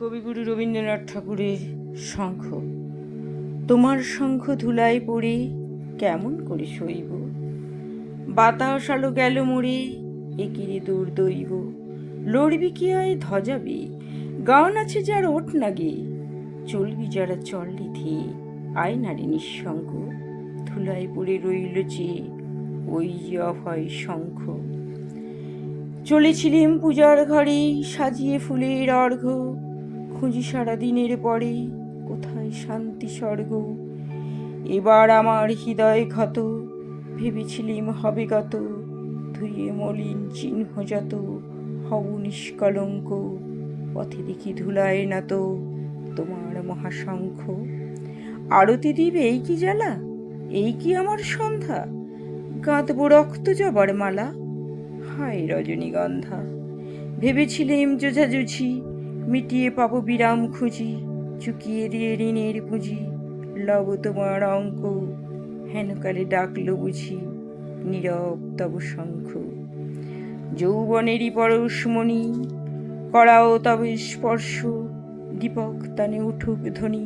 কবিগুরু রবীন্দ্রনাথ ঠাকুরের শঙ্খ। তোমার শঙ্খ ধুলায় পড়ে কেমন করে সইব, বাতাস আলো গেল মোড়ে একিরে দুর্দৈব। লড়বি কি আয় ধজাবি, গান আছে যার ওঠ না গে, চলবি যারা চললি ধেয়ে, আয় নারী নিঃসঙ্গ। ধুলায় পড়ে রইল যে ওই যে অভয় শঙ্খ। চলেছিলেম পূজার ঘরে সাজিয়ে ফুলের অর্ঘ্য, খুঁজি সারা দিনের পরে কোথায় শান্তি স্বর্গ। এবার আমার হৃদয় ক্ষত, ভেবেছিলিম হবে গত, ধুয়ে মলিন চিহ্ন যত হব নিষ্কলঙ্ক। পথে দেখি ধুলায় না তো তোমার মহাশঙ্খ। আরতি দিবে এই কি জ্বালা, এই কি আমার সন্ধ্যা, গাঁথব রক্ত জবার মালা, হায় রজনীগন্ধা। ভেবেছিলেম জোঝাজুঝি, মিটিয়ে পাবো বিরাম খুঁজি, চুকিয়ে দিয়ে ঋণের পুঁজি, লব তোমার অঙ্ক। হেনকালে ডাকলো বুঝি নীরব তব শঙ্খ। যৌবনেরই পরশমণি, করাও তবে স্পর্শ, দীপক তানে উঠুক ধ্বনি,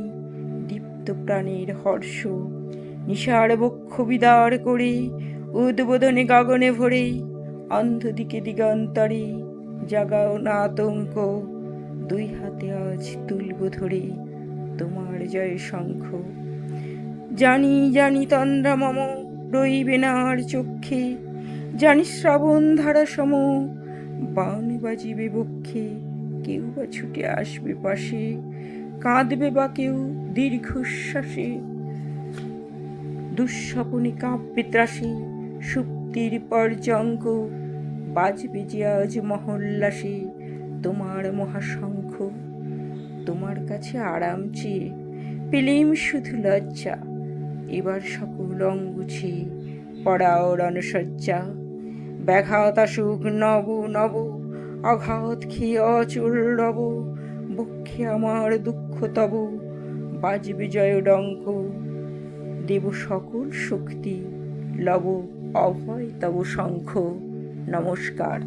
দীপ্ত প্রাণের হর্ষ। নিশার বক্ষ বিদার করে উদ্বোধনে গগনে ভরে, অন্ধদিকে দিগন্তরে জাগাও না আতঙ্ক। দুই হাতে আজ তুলব ধরে তোমার জয় শঙ্খ। জানি জানি তন্দ্রা মম রইবে না আর চক্ষে, জানি শ্রাবণ ধারা সম বান বাজিবে বক্ষে। কেউ বা ছুটে আসবে পাশে, কাঁদবে বা কেউ দীর্ঘশ্বাসে, দুঃস্বপনে কাঁপবে ত্রাসে সুপ্তির পর্যঙ্ক। বাজবে যে আজ মহোল্লাসে তোমার মহাশঙ্খ। তোমার কাছে আরাম চেয়ে পেলেম শুধু লজ্জা, এবার সকল অঙ্গুছে পড়াও রণসজ্জা। ব্যাঘাত আসুক নব নব, আঘাত খেয়ে অচল রব, বক্ষে আমার দুঃখ তব বাজবে জয় ডঙ্ক। দেব সকল শক্তি, লব অভয় তব শঙ্খ। নমস্কার।